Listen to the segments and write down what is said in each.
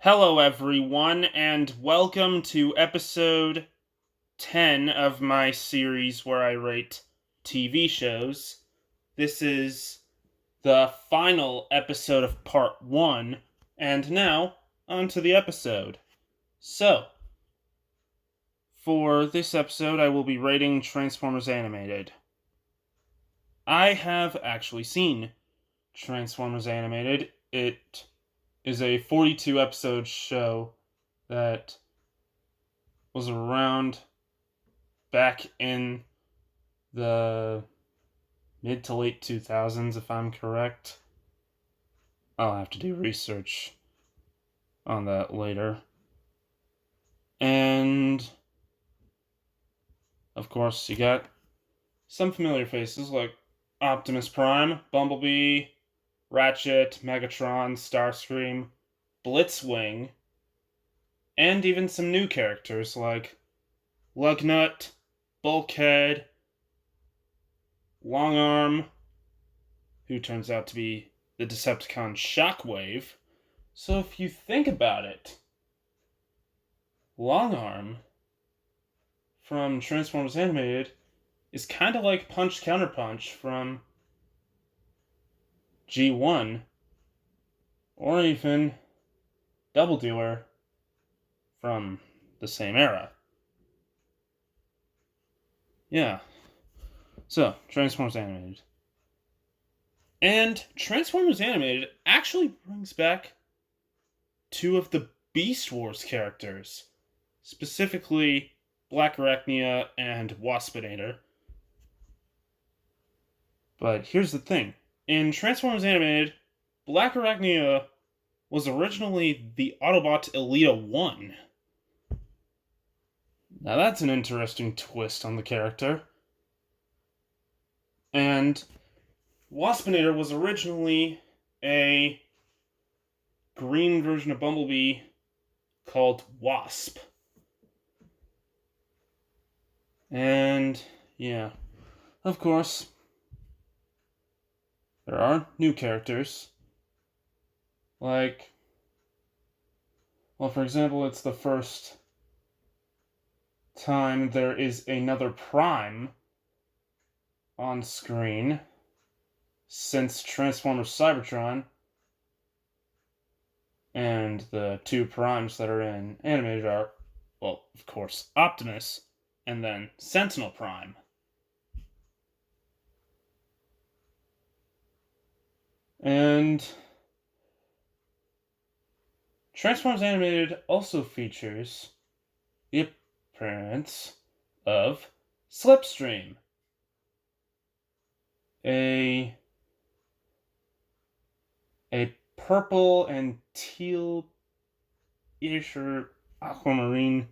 Hello, everyone, and welcome to episode 10 of my series where I rate TV shows. This is the final episode of part 1, and now, on to the episode. So, for this episode, I will be rating Transformers Animated. I have actually seen Transformers Animated. It is a 42 episode show that was around back in the mid to late 2000s, if I'm correct. I'll have to do research on that later. And, of course, you got some familiar faces like Optimus Prime, Bumblebee, Ratchet, Megatron, Starscream, Blitzwing, and even some new characters like Lugnut, Bulkhead, Longarm, who turns out to be the Decepticon Shockwave. So if you think about it, Longarm from Transformers Animated is kind of like Punch Counterpunch from G1, or even Double Dealer from the same era. Yeah. So, Transformers Animated. And Transformers Animated actually brings back two of the Beast Wars characters, specifically Black Arachnia and Waspinator. But here's the thing. In Transformers Animated, Black Arachnia was originally the Autobot Elita 1. Now that's an interesting twist on the character. And Waspinator was originally a green version of Bumblebee called Wasp. And, yeah, of course, there are new characters. Like, well, for example, it's the first time there is another Prime on screen since Transformers Cybertron, and the two Primes that are in Animated are, well, of course, Optimus and then Sentinel Prime. And Transformers Animated also features the appearance of Slipstream, a purple and teal-ish or aquamarine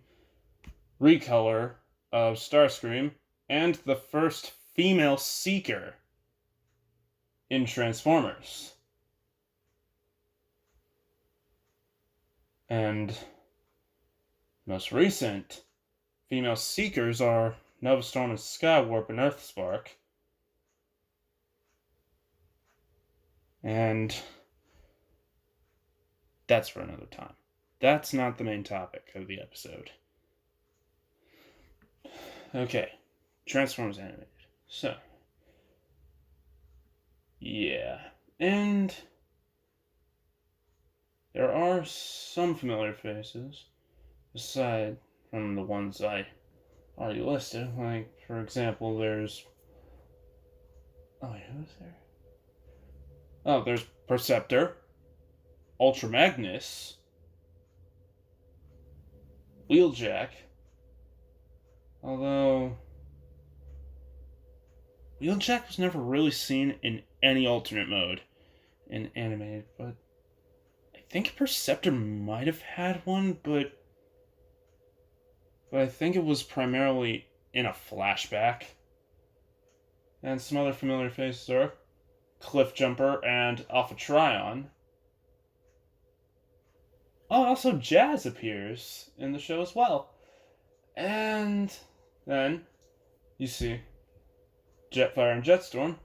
recolor of Starscream, and the first female Seeker in Transformers. And most recent female Seekers are Nova Storm and Skywarp and Earthspark. And that's for another time. That's not the main topic of the episode. Okay, Transformers Animated. So, yeah. And there are some familiar faces, aside from the ones I already listed. Like, for example, there's... Oh, wait, who's there? Oh, there's Perceptor, Ultra Magnus, Wheeljack. Although Wheeljack was never really seen in any alternate mode in Animated, but I think Perceptor might have had one, but I think it was primarily in a flashback. And some other familiar faces are Cliffjumper and Alpha Trion. Oh, also Jazz appears in the show as well. And then you see Jetfire and Jetstorm.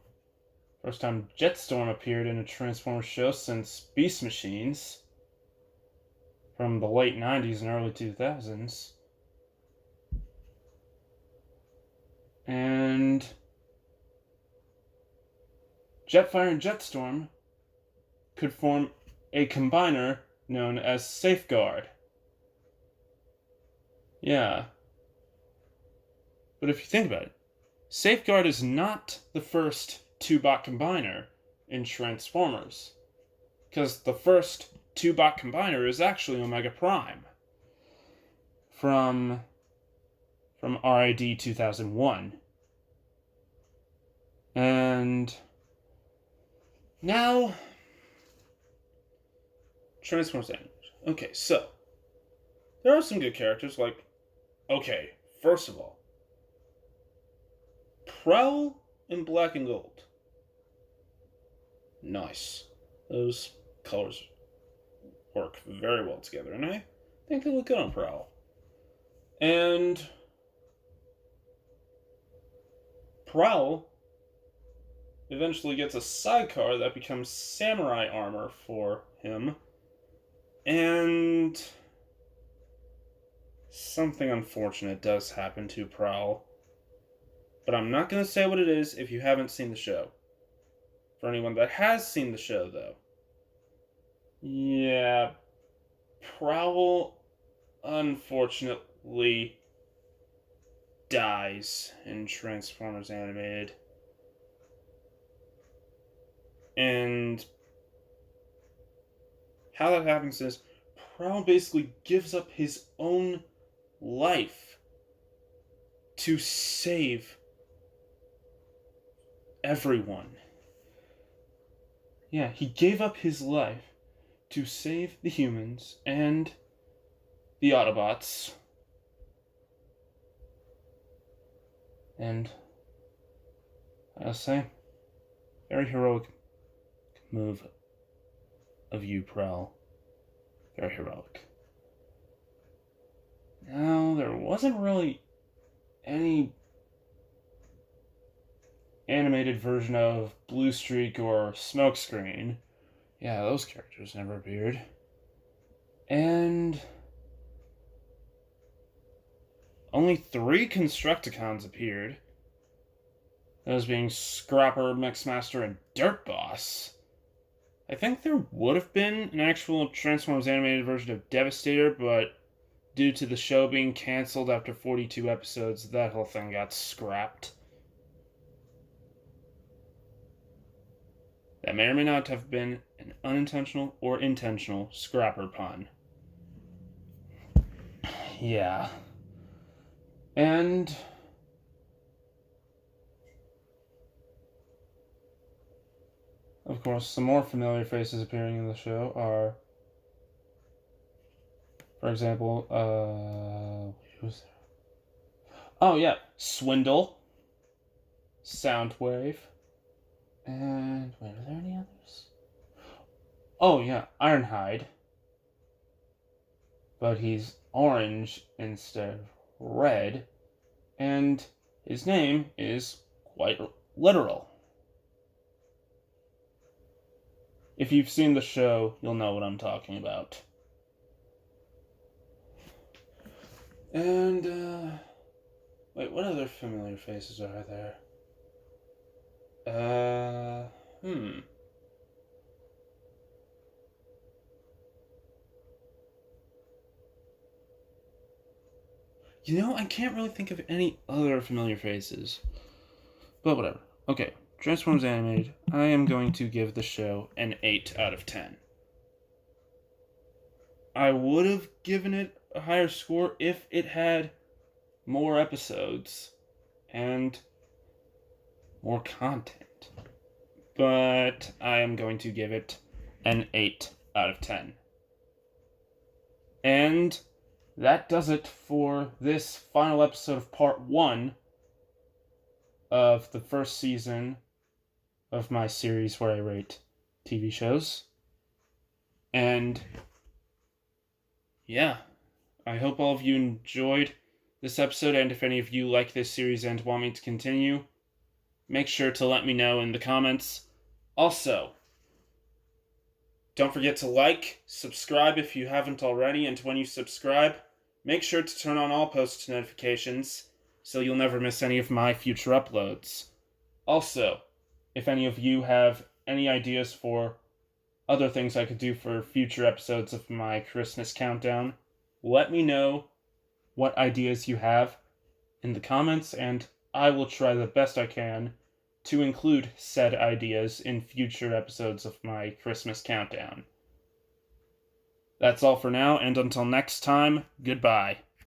First time Jetstorm appeared in a Transformers show since Beast Machines. from the late 90s and early 2000s. And Jetfire and Jetstorm could form a combiner known as Safeguard. Yeah. But if you think about it, Safeguard is not the first two-bot combiner in Transformers. Because the first two-bot combiner is actually Omega Prime. From RID 2001. And now, Transformers Animation. Okay, so, there are some good characters, like, okay, first of all, Prowl in black and gold. Nice. Those colors work very well together, and I think they look good on Prowl. And Prowl eventually gets a sidecar that becomes samurai armor for him, and something unfortunate does happen to Prowl. But I'm not going to say what it is if you haven't seen the show. For anyone that has seen the show, though. Yeah, Prowl unfortunately dies in Transformers Animated. And how that happens is Prowl basically gives up his own life to save everyone. Yeah, he gave up his life to save the humans and the Autobots. And I'll say, very heroic move of you, Prowl. Very heroic. Now, there wasn't really any animated version of Blue Streak or Smokescreen. Yeah, those characters never appeared. And only 3 Constructicons appeared. Those being Scrapper, Mixmaster, and Dirt Boss. I think there would have been an actual Transformers animated version of Devastator, but due to the show being cancelled after 42 episodes, that whole thing got scrapped. That may or may not have been an unintentional or intentional Scrapper pun. Yeah. And of course, some more familiar faces appearing in the show are, for example, who's there? Oh yeah, Swindle, Soundwave, and wait, are there any others? Oh yeah, Ironhide, but he's orange instead of red, and his name is quite literal. If you've seen the show, you'll know what I'm talking about. And, wait, what other familiar faces are there? You know, I can't really think of any other familiar faces. But whatever. Okay, Transformers Animated. I am going to give the show an 8 out of 10. I would have given it a higher score if it had more episodes and more content. But I am going to give it an 8 out of 10. And that does it for this final episode of part 1 of the first season of my series where I rate TV shows. And yeah, I hope all of you enjoyed this episode, and if any of you like this series and want me to continue, make sure to let me know in the comments. Also, Don't forget to like, subscribe if you haven't already, and when you subscribe, make sure to turn on all post notifications so you'll never miss any of my future uploads. Also, if any of you have any ideas for other things I could do for future episodes of my Christmas countdown, let me know what ideas you have in the comments, and I will try the best I can to include said ideas in future episodes of my Christmas countdown. That's all for now, and until next time, goodbye.